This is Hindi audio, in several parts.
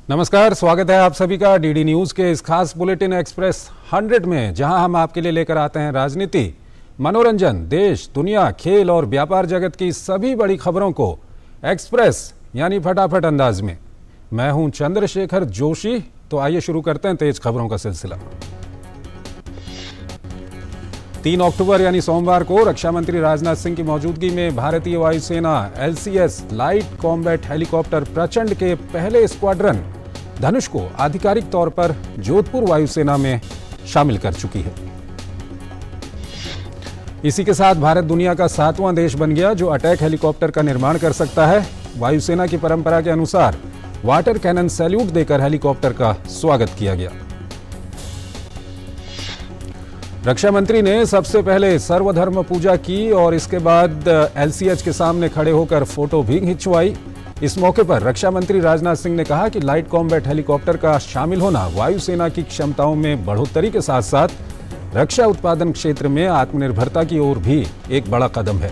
नमस्कार, स्वागत है आप सभी का डीडी न्यूज के इस खास बुलेटिन एक्सप्रेस 100 में, जहां हम आपके लिए लेकर आते हैं राजनीति, मनोरंजन, देश, दुनिया, खेल और व्यापार जगत की सभी बड़ी खबरों को एक्सप्रेस यानी फटाफट अंदाज में। मैं हूं चंद्रशेखर जोशी। तो आइए शुरू करते हैं तेज खबरों का सिलसिला। 3 अक्टूबर यानी सोमवार को रक्षा मंत्री राजनाथ सिंह की मौजूदगी में भारतीय वायुसेना LCS लाइट कॉम्बैट हेलीकॉप्टर प्रचंड के पहले स्क्वाड्रन धनुष को आधिकारिक तौर पर जोधपुर वायुसेना में शामिल कर चुकी है। इसी के साथ भारत दुनिया का 7वां देश बन गया जो अटैक हेलीकॉप्टर का निर्माण कर सकता है। वायुसेना की परंपरा के अनुसार वाटर कैनन सैल्यूट देकर हेलीकॉप्टर का स्वागत किया गया। रक्षा मंत्री ने सबसे पहले सर्वधर्म पूजा की और इसके बाद LCH के सामने खड़े होकर फोटो भी खिंचवाई। इस मौके पर रक्षा मंत्री राजनाथ सिंह ने कहा कि लाइट कॉम्बैट हेलीकॉप्टर का शामिल होना वायुसेना की क्षमताओं में बढ़ोतरी के साथ साथ रक्षा उत्पादन क्षेत्र में आत्मनिर्भरता की ओर भी एक बड़ा कदम है।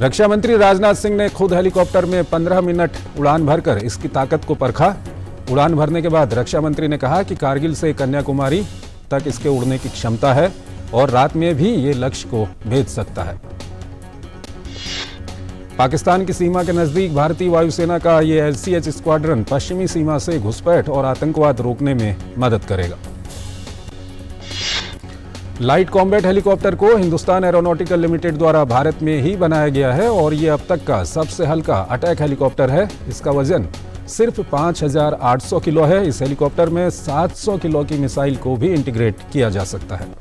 रक्षा मंत्री राजनाथ सिंह ने खुद हेलीकॉप्टर में 15 मिनट उड़ान भरकर इसकी ताकत को परखा। उड़ान भरने के बाद रक्षा मंत्री ने कहा कि कारगिल से कन्याकुमारी तक इसके उड़ने की क्षमता है और रात में भी ये लक्ष्य को भेद सकता है। पाकिस्तान की सीमा के नजदीक भारतीय वायुसेना का ये LCH स्क्वाड्रन पश्चिमी सीमा से घुसपैठ और आतंकवाद रोकने में मदद करेगा। लाइट कॉम्बैट हेलीकॉप्टर को हिंदुस्तान एरोनॉटिकल लिमिटेड द्वारा भारत में ही बनाया गया है और ये अब तक का सबसे हल्का अटैक हेलीकॉप्टर है। इसका वजन सिर्फ 5,800 किलो है। इस हेलीकॉप्टर में 700 किलो की मिसाइल को भी इंटीग्रेट किया जा सकता है।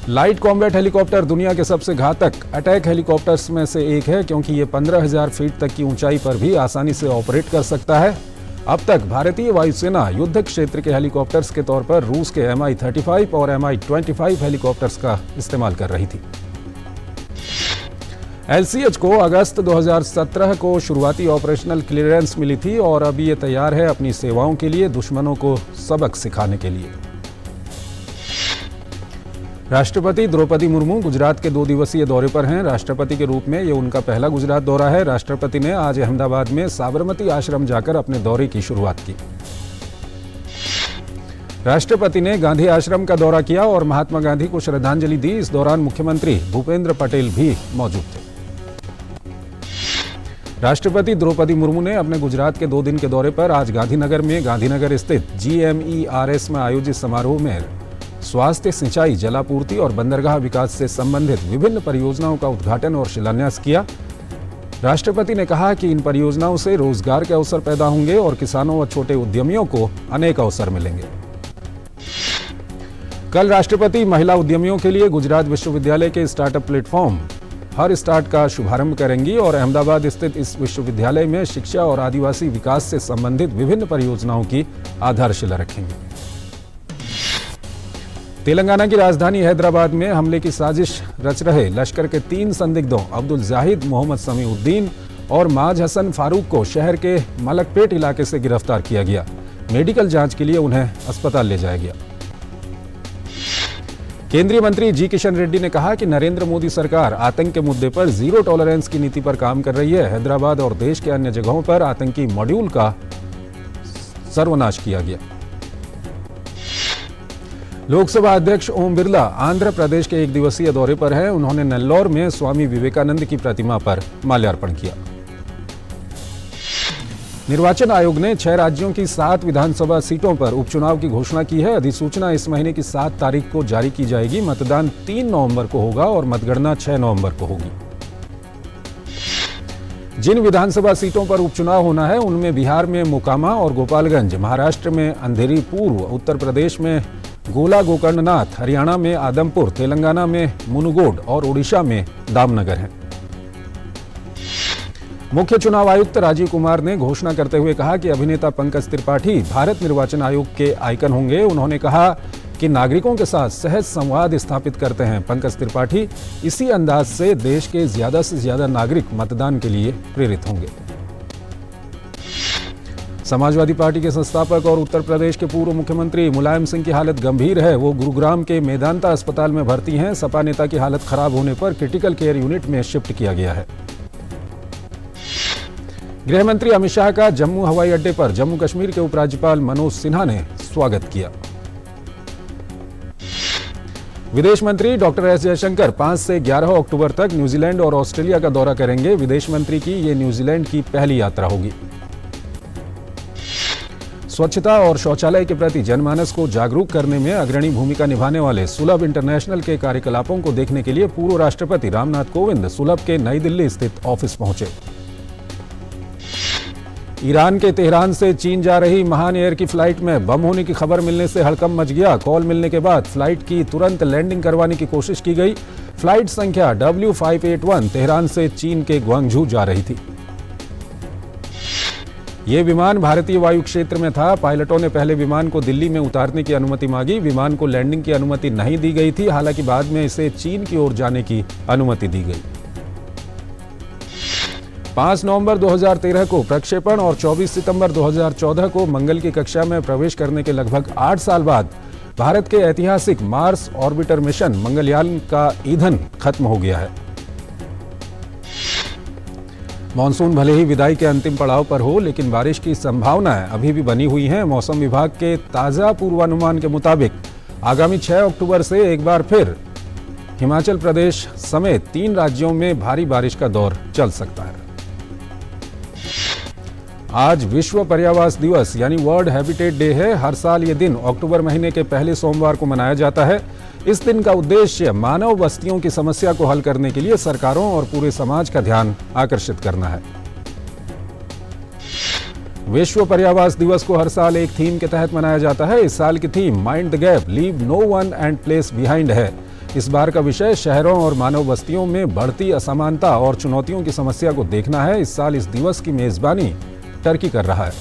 लाइट कॉम्बैट हेलीकॉप्टर दुनिया के सबसे घातक अटैक हेलीकॉप्टर्स में से एक है क्योंकि ये 15,000 फीट तक की ऊंचाई पर भी आसानी से ऑपरेट कर सकता है। अब तक भारतीय वायुसेना युद्ध क्षेत्र के हेलीकॉप्टर्स के तौर पर रूस के Mi-35 और Mi-25 हेलीकॉप्टर्स का इस्तेमाल कर रही थी। LCH को अगस्त 2017 को शुरुआती ऑपरेशनल क्लियरेंस मिली थी और अभी ये तैयार है अपनी सेवाओं के लिए दुश्मनों को सबक सिखाने के लिए। राष्ट्रपति द्रौपदी मुर्मू गुजरात के 2 दिवसीय दौरे पर हैं। राष्ट्रपति के रूप में ये उनका पहला गुजरात दौरा है। राष्ट्रपति ने आज अहमदाबाद में साबरमती आश्रम जाकर अपने दौरे की शुरुआत की। राष्ट्रपति ने गांधी आश्रम का दौरा किया और महात्मा गांधी को श्रद्धांजलि दी। इस दौरान मुख्यमंत्री भूपेंद्र पटेल भी मौजूद थे। राष्ट्रपति द्रौपदी मुर्मू ने अपने गुजरात के 2 दिन के दौरे पर आज गांधीनगर में गांधीनगर स्थित GMERS में आयोजित समारोह में स्वास्थ्य, सिंचाई, जलापूर्ति और बंदरगाह विकास से संबंधित विभिन्न परियोजनाओं का उद्घाटन और शिलान्यास किया। राष्ट्रपति ने कहा कि इन परियोजनाओं से रोजगार के अवसर पैदा होंगे और किसानों व छोटे उद्यमियों को अनेक अवसर मिलेंगे। कल राष्ट्रपति महिला उद्यमियों के लिए गुजरात विश्वविद्यालय के स्टार्टअप प्लेटफॉर्म हर स्टार्ट का शुभारंभ करेंगी और अहमदाबाद स्थित इस विश्वविद्यालय में शिक्षा और आदिवासी विकास से संबंधित विभिन्न परियोजनाओं की आधारशिला रखेंगी। तेलंगाना की राजधानी हैदराबाद में हमले की साजिश रच रहे लश्कर के 3 संदिग्धों अब्दुल जाहिद, मोहम्मद समीउद्दीन और माज हसन फारूक को शहर के मलकपेट इलाके से गिरफ्तार किया गया। मेडिकल जांच के लिए उन्हें अस्पताल ले जाया गया। केंद्रीय मंत्री जी किशन रेड्डी ने कहा कि नरेंद्र मोदी सरकार आतंक के मुद्दे पर जीरो टॉलरेंस की नीति पर काम कर रही है। हैदराबाद और देश के अन्य जगहों पर आतंकी मॉड्यूल का सर्वनाश किया गया। लोकसभा अध्यक्ष ओम बिरला आंध्र प्रदेश के 1 दिवसीय दौरे पर हैं। उन्होंने नेल्लोर में स्वामी विवेकानंद की प्रतिमा पर माल्यार्पण किया। निर्वाचन आयोग ने 6 राज्यों की 7 विधानसभा सीटों पर उपचुनाव की घोषणा की है। अधिसूचना इस महीने की 7 तारीख को जारी की जाएगी। मतदान 3 नवंबर को होगा और मतगणना 6 नवंबर को होगी। जिन विधानसभा सीटों पर उपचुनाव होना है उनमें बिहार में मोकामा और गोपालगंज, महाराष्ट्र में अंधेरी पूर्व, उत्तर प्रदेश में गोला गोकर्णनाथ, हरियाणा में आदमपुर, तेलंगाना में मुनुगोड और ओडिशा में दामनगर हैं। मुख्य चुनाव आयुक्त राजीव कुमार ने घोषणा करते हुए कहा कि अभिनेता पंकज त्रिपाठी भारत निर्वाचन आयोग के आइकन होंगे। उन्होंने कहा कि नागरिकों के साथ सहज संवाद स्थापित करते हैं। पंकज त्रिपाठी इसी अंदाज से देश के ज्यादा से ज्यादा नागरिक मतदान के लिए प्रेरित होंगे। समाजवादी पार्टी के संस्थापक और उत्तर प्रदेश के पूर्व मुख्यमंत्री मुलायम सिंह की हालत गंभीर है। वो गुरुग्राम के मेदांता अस्पताल में भर्ती हैं। सपा नेता की हालत खराब होने पर क्रिटिकल केयर यूनिट में शिफ्ट किया गया है। गृह मंत्री अमित शाह का जम्मू हवाई अड्डे पर जम्मू कश्मीर के उपराज्यपाल मनोज सिन्हा ने स्वागत किया। विदेश मंत्री डॉक्टर एस जयशंकर 5 से 11 अक्टूबर तक न्यूजीलैंड और ऑस्ट्रेलिया का दौरा करेंगे। विदेश मंत्री की ये न्यूजीलैंड की पहली यात्रा होगी। स्वच्छता और शौचालय के प्रति जनमानस को जागरूक करने में अग्रणी भूमिका निभाने वाले सुलभ इंटरनेशनल के कार्यकलापों को देखने के लिए पूर्व राष्ट्रपति रामनाथ कोविंद सुलभ के नई दिल्ली स्थित ऑफिस पहुंचे। ईरान के तेहरान से चीन जा रही महान एयर की फ्लाइट में बम होने की खबर मिलने से हड़कंप मच गया। कॉल मिलने के बाद फ्लाइट की तुरंत लैंडिंग करवाने की कोशिश की गई। फ्लाइट संख्या W581 तेहरान से चीन के ग्वांगझू जा रही थी। ये विमान भारतीय वायु क्षेत्र में था। पायलटों ने पहले विमान को दिल्ली में उतारने की अनुमति मांगी। विमान को लैंडिंग की अनुमति नहीं दी गई थी। हालांकि बाद में इसे चीन की ओर जाने की अनुमति दी गई। 5 नवंबर 2013 को प्रक्षेपण और 24 सितंबर 2014 को मंगल की कक्षा में प्रवेश करने के लगभग 8 साल बाद भारत के ऐतिहासिक मार्स ऑर्बिटर मिशन मंगलयान का ईंधन खत्म हो गया है। मॉनसून भले ही विदाई के अंतिम पड़ाव पर हो, लेकिन बारिश की संभावनाएं अभी भी बनी हुई हैं। मौसम विभाग के ताजा पूर्वानुमान के मुताबिक आगामी 6 अक्टूबर से एक बार फिर हिमाचल प्रदेश समेत 3 राज्यों में भारी बारिश का दौर चल सकता है। आज विश्व पर्यावास दिवस यानी वर्ल्ड हैबिटेट डे है। हर साल ये दिन अक्टूबर महीने के पहले सोमवार को मनाया जाता है। इस दिन का उद्देश्य मानव बस्तियों की समस्या को हल करने के लिए सरकारों और पूरे समाज का ध्यान आकर्षित करना है। विश्व पर्यावास दिवस को हर साल एक थीम के तहत मनाया जाता है। इस साल की theme mind the gap, leave no one and place behind है। इस बार का विषय शहरों और मानव बस्तियों में बढ़ती असमानता और चुनौतियों की समस्या को देखना है। इस साल इस दिवस की मेजबानी टर्की कर रहा है।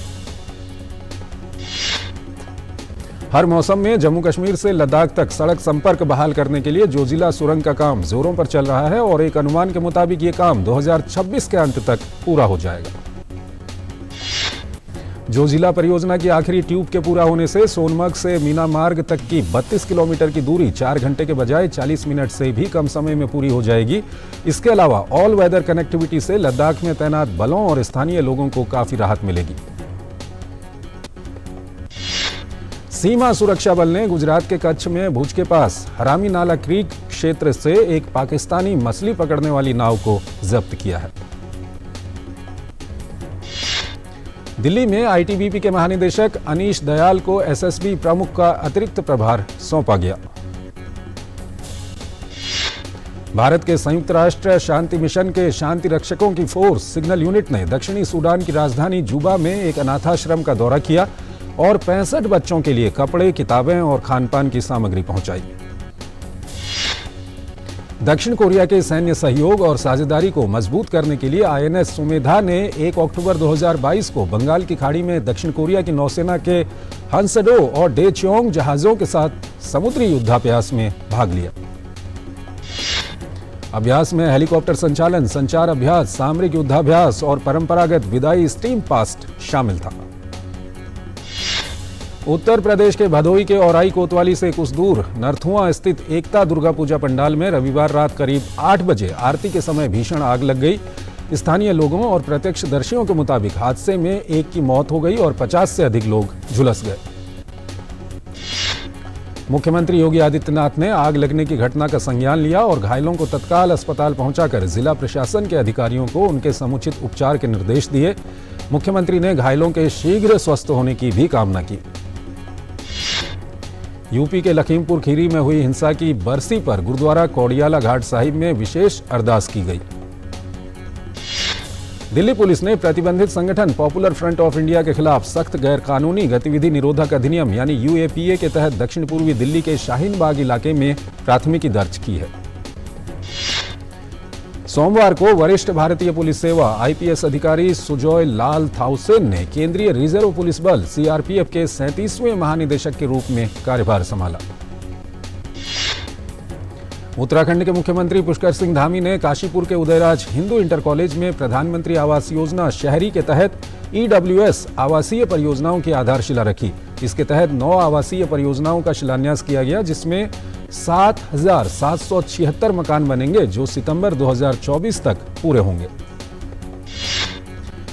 हर मौसम में जम्मू कश्मीर से लद्दाख तक सड़क संपर्क बहाल करने के लिए जोजिला सुरंग का काम जोरों पर चल रहा है और एक अनुमान के मुताबिक ये काम 2026 के अंत तक पूरा हो जाएगा। जोजिला परियोजना की आखिरी ट्यूब के पूरा होने से सोनमर्ग से मीना मार्ग तक की 32 किलोमीटर की दूरी 4 घंटे के बजाय 40 मिनट से भी कम समय में पूरी हो जाएगी। इसके अलावा ऑल वेदर कनेक्टिविटी से लद्दाख में तैनात बलों और स्थानीय लोगों को काफी राहत मिलेगी। सीमा सुरक्षा बल ने गुजरात के कच्छ में भुज के पास हरामी नाला क्रीक क्षेत्र से एक पाकिस्तानी मछली पकड़ने वाली नाव को जब्त किया है। दिल्ली में आईटीबीपी के महानिदेशक अनीश दयाल को एसएसबी प्रमुख का अतिरिक्त प्रभार सौंपा गया। भारत के संयुक्त राष्ट्र शांति मिशन के शांति रक्षकों की फोर्स सिग्नल यूनिट ने दक्षिणी सूडान की राजधानी जुबा में एक अनाथाश्रम का दौरा किया और 65 बच्चों के लिए कपड़े, किताबें और खानपान की सामग्री पहुंचाई। दक्षिण कोरिया के सैन्य सहयोग और साझेदारी को मजबूत करने के लिए आईएनएस सुमेधा ने 1 अक्टूबर 2022 को बंगाल की खाड़ी में दक्षिण कोरिया की नौसेना के हंसडो और डेच्योंग जहाजों के साथ समुद्री युद्धाभ्यास में भाग लिया। अभ्यास में हेलीकॉप्टर संचालन, संचार अभ्यास, सामरिक युद्धाभ्यास और परंपरागत विदाई स्टीम पास्ट शामिल था। उत्तर प्रदेश के भदोही के औराई कोतवाली से कुछ दूर नरथुआ स्थित एकता दुर्गा पूजा पंडाल में रविवार रात करीब 8 बजे आरती के समय भीषण आग लग गई। स्थानीय लोगों और प्रत्यक्षदर्शियों के मुताबिक हादसे में एक की मौत हो गई और 50 से अधिक लोग झुलस गए। मुख्यमंत्री योगी आदित्यनाथ ने आग लगने की घटना का संज्ञान लिया और घायलों को तत्काल अस्पताल पहुंचाकर जिला प्रशासन के अधिकारियों को उनके समुचित उपचार के निर्देश दिए। मुख्यमंत्री ने घायलों के शीघ्र स्वस्थ होने की भी कामना की। यूपी के लखीमपुर खीरी में हुई हिंसा की बरसी पर गुरुद्वारा कौड़ियाला घाट साहिब में विशेष अरदास की गई। दिल्ली पुलिस ने प्रतिबंधित संगठन पॉपुलर फ्रंट ऑफ इंडिया के खिलाफ सख्त गैरकानूनी गतिविधि निरोधक अधिनियम यानी यूएपीए के तहत दक्षिण पूर्वी दिल्ली के शाहीन बाग इलाके में प्राथमिकी दर्ज की है। सोमवार को वरिष्ठ भारतीय पुलिस सेवा आईपीएस अधिकारी सुजॉय लाल थाउसेन ने केंद्रीय रिजर्व पुलिस बल सीआरपीएफ के 37वें महानिदेशक के रूप में कार्यभार संभाला। उत्तराखंड के मुख्यमंत्री पुष्कर सिंह धामी ने काशीपुर के उदयराज हिंदू इंटर कॉलेज में प्रधानमंत्री आवास योजना शहरी के तहत ईडब्ल्यूएस आवासीय परियोजनाओं की आधारशिला रखी। इसके तहत 9 आवासीय परियोजनाओं का शिलान्यास किया गया, जिसमें 7,776 मकान बनेंगे जो सितंबर 2024 तक पूरे होंगे।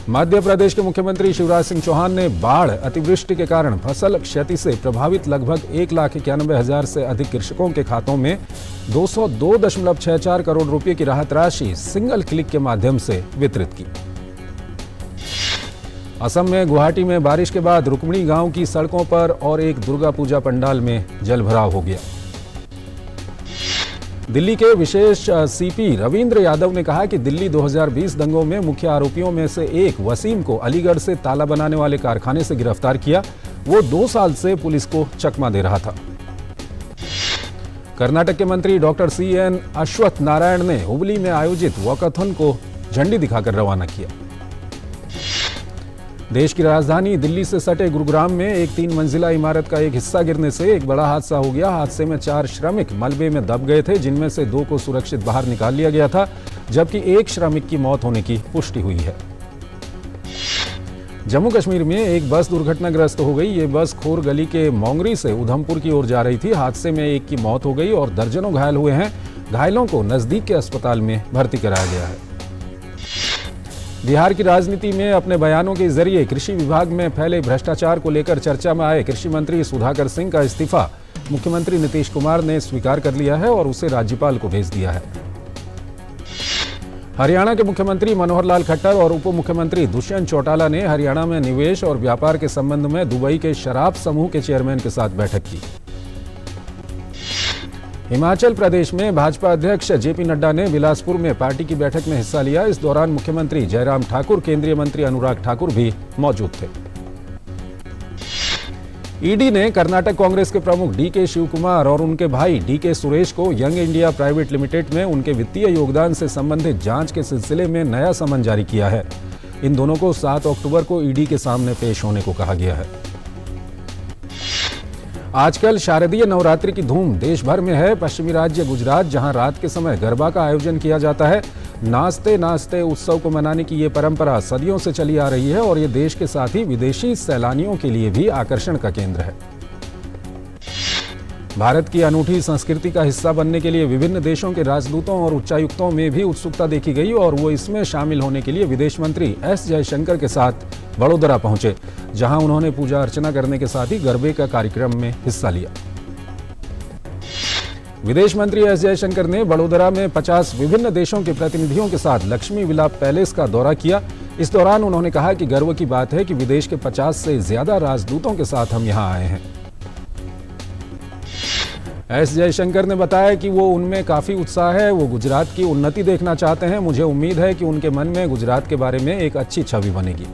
मध्य प्रदेश के मुख्यमंत्री शिवराज सिंह चौहान ने बाढ़ अतिवृष्टि के कारण फसल क्षति से प्रभावित लगभग 1,91,000 से अधिक कृषकों के खातों में 202.64 करोड़ रुपए की राहत राशि सिंगल क्लिक के माध्यम से वितरित की। असम में गुवाहाटी में बारिश के बाद रुक्मिणी गांव की सड़कों पर और एक दुर्गा पूजा पंडाल में जलभराव हो गया। दिल्ली के विशेष सीपी रविंद्र यादव ने कहा कि दिल्ली 2020 दंगों में मुख्य आरोपियों में से एक वसीम को अलीगढ़ से ताला बनाने वाले कारखाने से गिरफ्तार किया। वो 2 साल से पुलिस को चकमा दे रहा था। कर्नाटक के मंत्री डॉक्टर CN अश्वत्थ नारायण ने हुबली में आयोजित वॉकाथन को झंडी दिखाकर रवाना किया। देश की राजधानी दिल्ली से सटे गुरुग्राम में एक 3 मंजिला इमारत का एक हिस्सा गिरने से एक बड़ा हादसा हो गया। हादसे में 4 श्रमिक मलबे में दब गए थे, जिनमें से 2 को सुरक्षित बाहर निकाल लिया गया था, जबकि एक श्रमिक की मौत होने की पुष्टि हुई है। जम्मू कश्मीर में एक बस दुर्घटनाग्रस्त हो गई। ये बस खोर गली के मोंगरी से उधमपुर की ओर जा रही थी। हादसे में एक की मौत हो गई और दर्जनों घायल हुए हैं। घायलों को नजदीक के अस्पताल में भर्ती कराया गया है। बिहार की राजनीति में अपने बयानों के जरिए कृषि विभाग में फैले भ्रष्टाचार को लेकर चर्चा में आए कृषि मंत्री सुधाकर सिंह का इस्तीफा मुख्यमंत्री नीतीश कुमार ने स्वीकार कर लिया है और उसे राज्यपाल को भेज दिया है। हरियाणा के मुख्यमंत्री मनोहर लाल खट्टर और उप मुख्यमंत्री दुष्यंत चौटाला ने हरियाणा में निवेश और व्यापार के संबंध में दुबई के शराब समूह के चेयरमैन के साथ बैठक की। हिमाचल प्रदेश में भाजपा अध्यक्ष JP नड्डा ने बिलासपुर में पार्टी की बैठक में हिस्सा लिया। इस दौरान मुख्यमंत्री जयराम ठाकुर, केंद्रीय मंत्री अनुराग ठाकुर भी मौजूद थे। ईडी ने कर्नाटक कांग्रेस के प्रमुख DK शिवकुमार और उनके भाई DK सुरेश को यंग इंडिया प्राइवेट लिमिटेड में उनके वित्तीय योगदान से संबंधित जांच के सिलसिले में नया समन जारी किया है। इन दोनों को 7 अक्टूबर को ईडी के सामने पेश होने को कहा गया है। आजकल शारदीय नवरात्रि की धूम देश भर में है। पश्चिमी राज्य गुजरात, जहां रात के समय गरबा का आयोजन किया जाता है। नाचते नाचते उत्सव को मनाने की ये परंपरा सदियों से चली आ रही है और ये देश के साथ ही विदेशी सैलानियों के लिए भी आकर्षण का केंद्र है। भारत की अनूठी संस्कृति का हिस्सा बनने के लिए विभिन्न देशों के राजदूतों और उच्चायुक्तों में भी उत्सुकता देखी गई और वो इसमें शामिल होने के लिए विदेश मंत्री S जयशंकर के साथ बड़ोदरा पहुंचे, जहां उन्होंने पूजा अर्चना करने के साथ ही गरबे का कार्यक्रम में हिस्सा लिया। विदेश मंत्री S जयशंकर ने बड़ोदरा में 50 विभिन्न देशों के प्रतिनिधियों के साथ लक्ष्मी विलाप पैलेस का दौरा किया। इस दौरान उन्होंने कहा कि गर्व की बात है कि विदेश के 50 से ज्यादा राजदूतों के साथ हम यहां आए हैं। S जयशंकर ने बताया कि वो उनमें काफी उत्साह है, वो गुजरात की उन्नति देखना चाहते हैं। मुझे उम्मीद है कि उनके मन में गुजरात के बारे में एक अच्छी छवि बनेगी।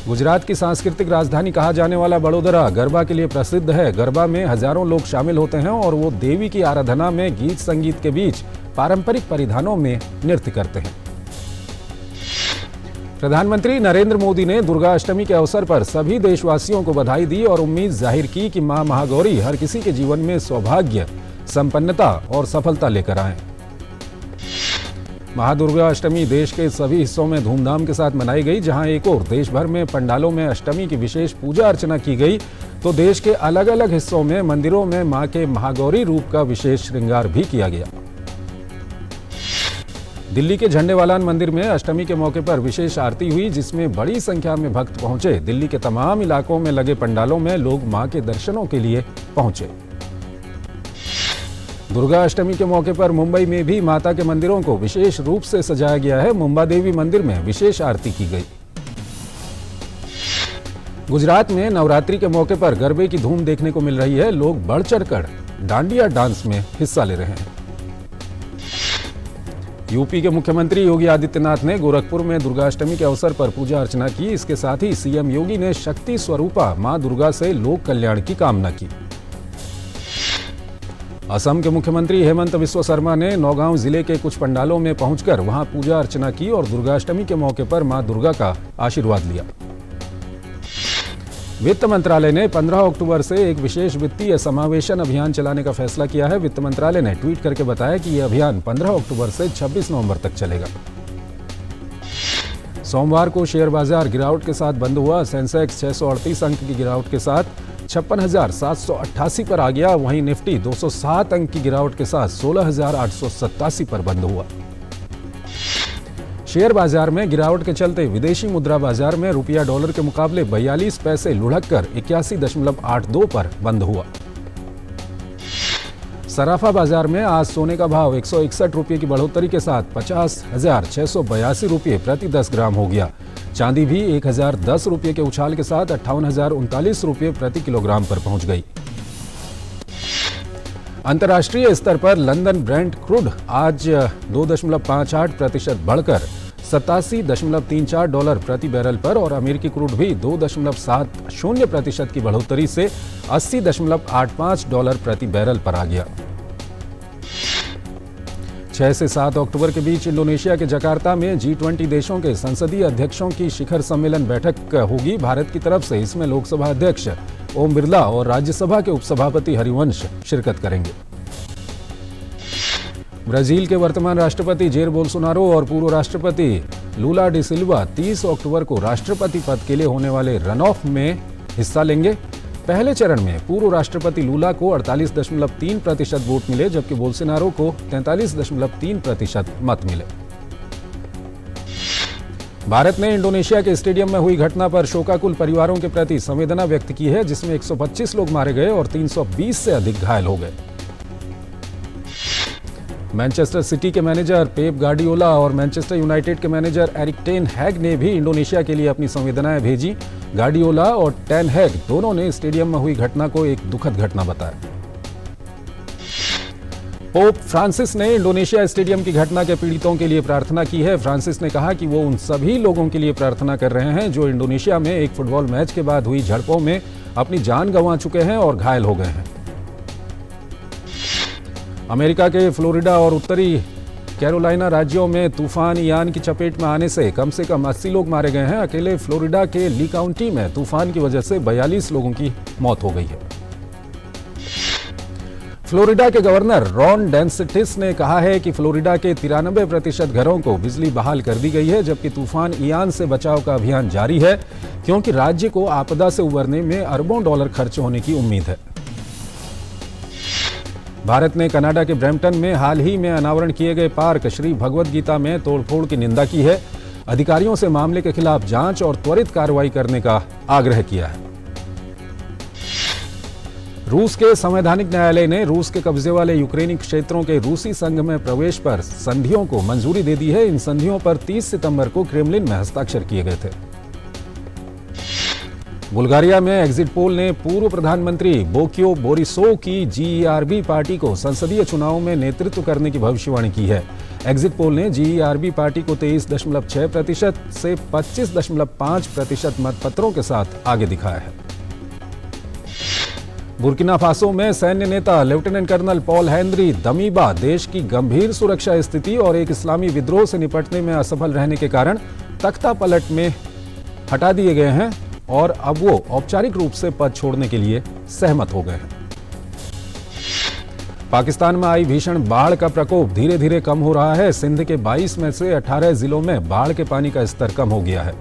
गुजरात की सांस्कृतिक राजधानी कहा जाने वाला बड़ोदरा गरबा के लिए प्रसिद्ध है। गरबा में हजारों लोग शामिल होते हैं और वो देवी की आराधना में गीत संगीत के बीच पारंपरिक परिधानों में नृत्य करते हैं। प्रधानमंत्री नरेंद्र मोदी ने दुर्गा अष्टमी के अवसर पर सभी देशवासियों को बधाई दी और उम्मीद जाहिर की कि मां महागौरी हर किसी के जीवन में सौभाग्य, संपन्नता और सफलता लेकर आए। महादुर्गा अष्टमी देश के सभी हिस्सों में धूमधाम के साथ मनाई गई। जहां एक ओर देश भर में पंडालों में अष्टमी की विशेष पूजा अर्चना की गई, तो देश के अलग अलग हिस्सों में मंदिरों में मां के महागौरी रूप का विशेष श्रृंगार भी किया गया। दिल्ली के झंडेवालान मंदिर में अष्टमी के मौके पर विशेष आरती हुई, जिसमें बड़ी संख्या में भक्त पहुंचे। दिल्ली के तमाम इलाकों में लगे पंडालों में लोग मां के दर्शनों के लिए पहुंचे। दुर्गा अष्टमी के मौके पर मुंबई में भी माता के मंदिरों को विशेष रूप से सजाया गया है। मुंबा देवी मंदिर में विशेष आरती की गई। गुजरात में नवरात्रि के मौके पर गरबे की धूम देखने को मिल रही है। लोग बढ़ चढ़कर डांडिया डांस में हिस्सा ले रहे हैं। यूपी के मुख्यमंत्री योगी आदित्यनाथ ने गोरखपुर में दुर्गाष्टमी के अवसर पर पूजा अर्चना की। इसके साथ ही सीएम योगी ने शक्ति स्वरूपा मां दुर्गा से लोक कल्याण की कामना की। असम के मुख्यमंत्री हेमंत बिस्वा शर्मा ने नौगांव जिले के कुछ पंडालों में पहुंचकर वहां पूजा अर्चना की और दुर्गाष्टमी के मौके पर मां दुर्गा का आशीर्वाद लिया। वित्त मंत्रालय ने 15 अक्टूबर से एक विशेष वित्तीय समावेशन अभियान चलाने का फैसला किया है। वित्त मंत्रालय ने ट्वीट करके बताया कि यह अभियान 15 अक्टूबर से 26 नवंबर तक चलेगा। सोमवार को शेयर बाजार गिरावट के साथ बंद हुआ। सेंसेक्स 638 अंक की गिरावट के साथ 56,788 पर आ गया। वहीं निफ्टी 207 अंक की गिरावट के साथ 16,887 पर बंद हुआ। शेयर बाजार में गिरावट के चलते विदेशी मुद्रा बाजार में रुपया डॉलर के मुकाबले 42 पैसे लुढ़क कर 81.82 पर बंद हुआ। सराफा बाजार में आज सोने का भाव 161 रुपये की बढ़ोतरी के साथ 50,682 रुपये प्रति 10 ग्राम हो गया। चांदी भी 1,010 रुपये के उछाल के साथ 58,039 रुपये प्रति किलोग्राम पर पहुंच गई। अंतर्राष्ट्रीय स्तर पर लंदन ब्रेंट क्रूड आज 2.58% बढ़कर 87.34 डॉलर प्रति बैरल पर और अमेरिकी क्रूड भी 2.70% की बढ़ोतरी से 80.85 डॉलर प्रति बैरल पर आ गया। 6 से 7 अक्टूबर के बीच इंडोनेशिया के जकार्ता में G20 देशों के संसदीय अध्यक्षों की शिखर सम्मेलन बैठक होगी। भारत की तरफ से इसमें लोकसभा अध्यक्ष ओम बिरला और राज्यसभा के उपसभापति हरिवंश शिरकत करेंगे। ब्राजील के वर्तमान राष्ट्रपति जेर बोल्सोनारो और पूर्व राष्ट्रपति लूला डी सिल्वा 30 अक्टूबर को राष्ट्रपति पद के लिए होने वाले रन ऑफ में हिस्सा लेंगे। पहले चरण में पूर्व राष्ट्रपति लूला को 48.3% वोट मिले, जबकि बोल्सोनारो को 43.3% मत मिले। भारत ने इंडोनेशिया के स्टेडियम में हुई घटना पर शोकाकुल परिवारों के प्रति संवेदना व्यक्त की है, जिसमें 125 लोग मारे गए और 320 से अधिक घायल हो गए। मैनचेस्टर सिटी के मैनेजर पेप गार्डियोला और मैनचेस्टर यूनाइटेड के मैनेजर एरिक टेन हैग ने भी इंडोनेशिया के लिए अपनी संवेदनाएं भेजी। गार्डियोला और टेन हैग दोनों ने स्टेडियम में हुई घटना को एक दुखद घटना बताया। पोप फ्रांसिस ने इंडोनेशिया स्टेडियम की घटना के पीड़ितों के लिए प्रार्थना की है। फ्रांसिस ने कहा कि वो उन सभी लोगों के लिए प्रार्थना कर रहे हैं जो इंडोनेशिया में एक फुटबॉल मैच के बाद हुई झड़पों में अपनी जान गंवा चुके हैं और घायल हो गए हैं। अमेरिका के फ्लोरिडा और उत्तरी कैरोलिना राज्यों में तूफान इयान की चपेट में आने से कम 80 लोग मारे गए हैं। अकेले फ्लोरिडा के ली काउंटी में तूफान की वजह से 42 लोगों की मौत हो गई है। फ्लोरिडा के गवर्नर रॉन डेसेंटिस ने कहा है कि फ्लोरिडा के 93% घरों को बिजली बहाल कर दी गई है, जबकि तूफान इयान से बचाव का अभियान जारी है, क्योंकि राज्य को आपदा से उबरने में अरबों डॉलर खर्च होने की उम्मीद है। भारत ने कनाडा के ब्रैम्पटन में हाल ही में अनावरण किए गए पार्क श्री भगवद गीता में तोड़फोड़ की निंदा की है। अधिकारियों से मामले के खिलाफ जांच और त्वरित कार्रवाई करने का आग्रह किया है। रूस के संवैधानिक न्यायालय ने रूस के कब्जे वाले यूक्रेनी क्षेत्रों के रूसी संघ में प्रवेश पर संधियों को मंजूरी दे दी है। इन संधियों पर 30 सितंबर को क्रेमलिन में हस्ताक्षर किए गए थे। बुल्गारिया में एग्जिट पोल ने पूर्व प्रधानमंत्री बोकियो बोरिसोव की जीईआरबी पार्टी को संसदीय चुनावों में नेतृत्व करने की भविष्यवाणी की है। एग्जिट पोल ने जीईआरबी पार्टी को 23.6% से 25.5% मतपत्रों के साथ आगे दिखाया है। बुर्किना फासो में सैन्य नेता लेफ्टिनेंट कर्नल पॉल हेनरी दमीबा देश की गंभीर सुरक्षा स्थिति और एक इस्लामी विद्रोह से निपटने में असफल रहने के कारण तख्ता पलट में हटा दिए गए हैं और अब वो औपचारिक रूप से पद छोड़ने के लिए सहमत हो गए हैं। पाकिस्तान में आई भीषण बाढ़ का प्रकोप धीरे धीरे कम हो रहा है। सिंध के 22 में से 18 जिलों में बाढ़ के पानी का स्तर कम हो गया है।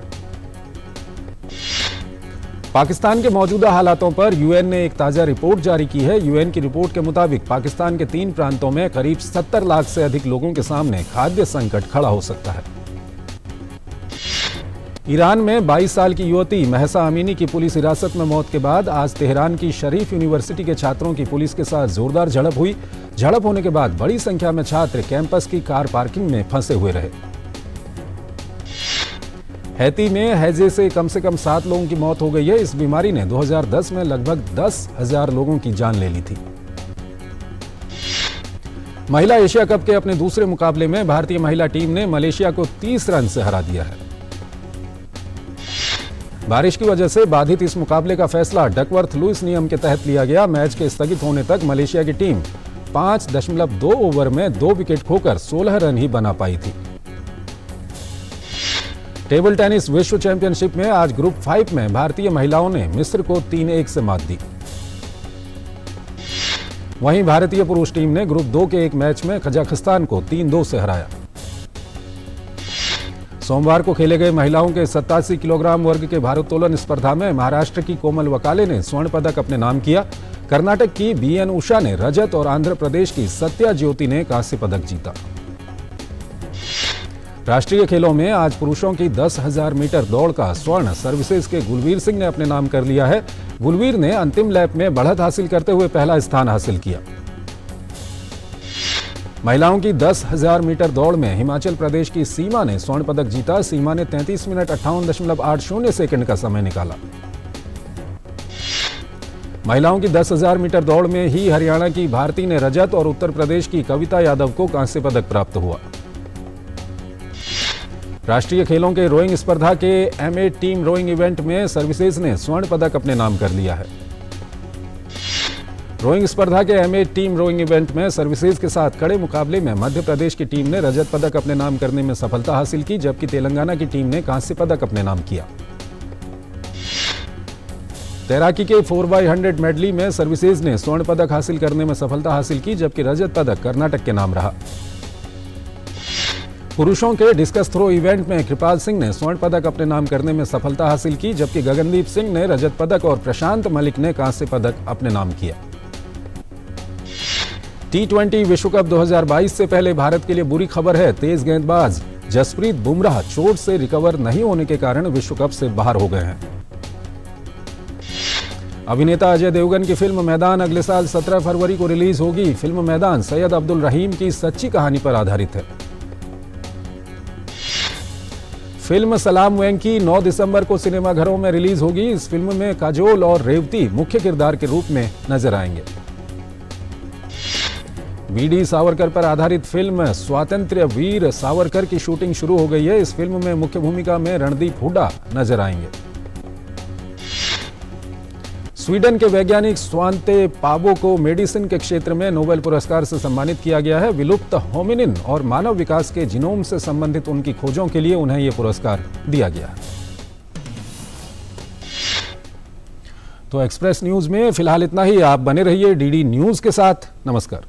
पाकिस्तान के मौजूदा हालातों पर यूएन ने एक ताजा रिपोर्ट जारी की है। यूएन की रिपोर्ट के मुताबिक पाकिस्तान के 3 प्रांतों में करीब 70 लाख से अधिक लोगों के सामने खाद्य संकट खड़ा हो सकता है। ईरान में 22 साल की युवती महसा अमीनी की पुलिस हिरासत में मौत के बाद आज तेहरान की शरीफ यूनिवर्सिटी के छात्रों की पुलिस के साथ जोरदार झड़प हुई। झड़प होने के बाद बड़ी संख्या में छात्र कैंपस की कार पार्किंग में फंसे हुए रहे। हैती में हैजे से कम 7 लोगों की मौत हो गई है। इस बीमारी ने 2010 में लगभग 10,000 लोगों की जान ले ली थी। महिला एशिया कप के अपने दूसरे मुकाबले में भारतीय महिला टीम ने मलेशिया को 30 रन से हरा दिया है। बारिश की वजह से बाधित इस मुकाबले का फैसला डकवर्थ लुइस नियम के तहत लिया गया। मैच के स्थगित होने तक मलेशिया की टीम 5.2 ओवर में 2 विकेट खोकर 16 रन ही बना पाई थी। टेबल टेनिस विश्व चैंपियनशिप में आज ग्रुप 5 में भारतीय महिलाओं ने मिस्र को 3-1 से मात दी। वहीं भारतीय पुरुष टीम ने ग्रुप 2 के एक मैच में कजाकिस्तान को 3-2 से हराया। सोमवार को खेले गए महिलाओं के 87 किलोग्राम वर्ग के भारोत्तोलन स्पर्धा में महाराष्ट्र की कोमल वकाले ने स्वर्ण पदक अपने नाम किया। कर्नाटक की बीएन उषा ने रजत और आंध्र प्रदेश की सत्या ज्योति ने कांस्य पदक जीता। राष्ट्रीय खेलों में आज पुरुषों की 10,000 मीटर दौड़ का स्वर्ण सर्विसेज के गुलवीर सिंह ने अपने नाम कर लिया है। गुलवीर ने अंतिम लैप में बढ़त हासिल करते हुए पहला स्थान हासिल किया। महिलाओं की 10,000 मीटर दौड़ में हिमाचल प्रदेश की सीमा ने स्वर्ण पदक जीता। सीमा ने 33 मिनट 58.80 सेकंड का समय निकाला। महिलाओं की 10,000 मीटर दौड़ में ही हरियाणा की भारती ने रजत और उत्तर प्रदेश की कविता यादव को कांस्य पदक प्राप्त हुआ। राष्ट्रीय खेलों के रोइंग स्पर्धा के M8 टीम रोइंग इवेंट में सर्विसेज ने स्वर्ण पदक अपने नाम कर लिया है। रोइंग स्पर्धा के M8 टीम रोइंग इवेंट में सर्विसेज के साथ कड़े मुकाबले में मध्य प्रदेश की टीम ने रजत पदक अपने नाम करने में सफलता हासिल की, जबकि तेलंगाना की टीम ने कांस्य पदक अपने नाम किया। तैराकी के 4x100 मेडली में सर्विसेज ने स्वर्ण पदक हासिल करने में सफलता हासिल की, जबकि रजत पदक कर्नाटक के नाम रहा। पुरुषों के डिस्कस थ्रो इवेंट में कृपाल सिंह ने स्वर्ण पदक अपने नाम करने में सफलता हासिल की, जबकि गगनदीप सिंह ने रजत पदक और प्रशांत मलिक ने कांस्य पदक अपने नाम किया। T20 विश्व कप 2022 से पहले भारत के लिए बुरी खबर है। तेज गेंदबाज जसप्रीत बुमराह चोट से रिकवर नहीं होने के कारण विश्व कप से बाहर हो गए हैं। अभिनेता अजय देवगन की फिल्म मैदान अगले साल 17 फरवरी को रिलीज होगी। फिल्म मैदान सैयद अब्दुल रहीम की सच्ची कहानी पर आधारित है। फिल्म सलाम वेंकी 9 दिसंबर को सिनेमाघरों में रिलीज होगी। इस फिल्म में काजोल और रेवती मुख्य किरदार के रूप में नजर आएंगे। वीडी सावरकर पर आधारित फिल्म स्वातंत्र्य वीर सावरकर की शूटिंग शुरू हो गई है। इस फिल्म में मुख्य भूमिका में रणदीप हुड्डा नजर आएंगे। स्वीडन के वैज्ञानिक स्वांते पावो को मेडिसिन के क्षेत्र में नोबेल पुरस्कार से सम्मानित किया गया है। विलुप्त होमिनिन और मानव विकास के जीनोम से संबंधित उनकी खोजों के लिए उन्हें यह पुरस्कार दिया गया है। तो एक्सप्रेस न्यूज में फिलहाल इतना ही। आप बने रहिए डीडी न्यूज के साथ। नमस्कार।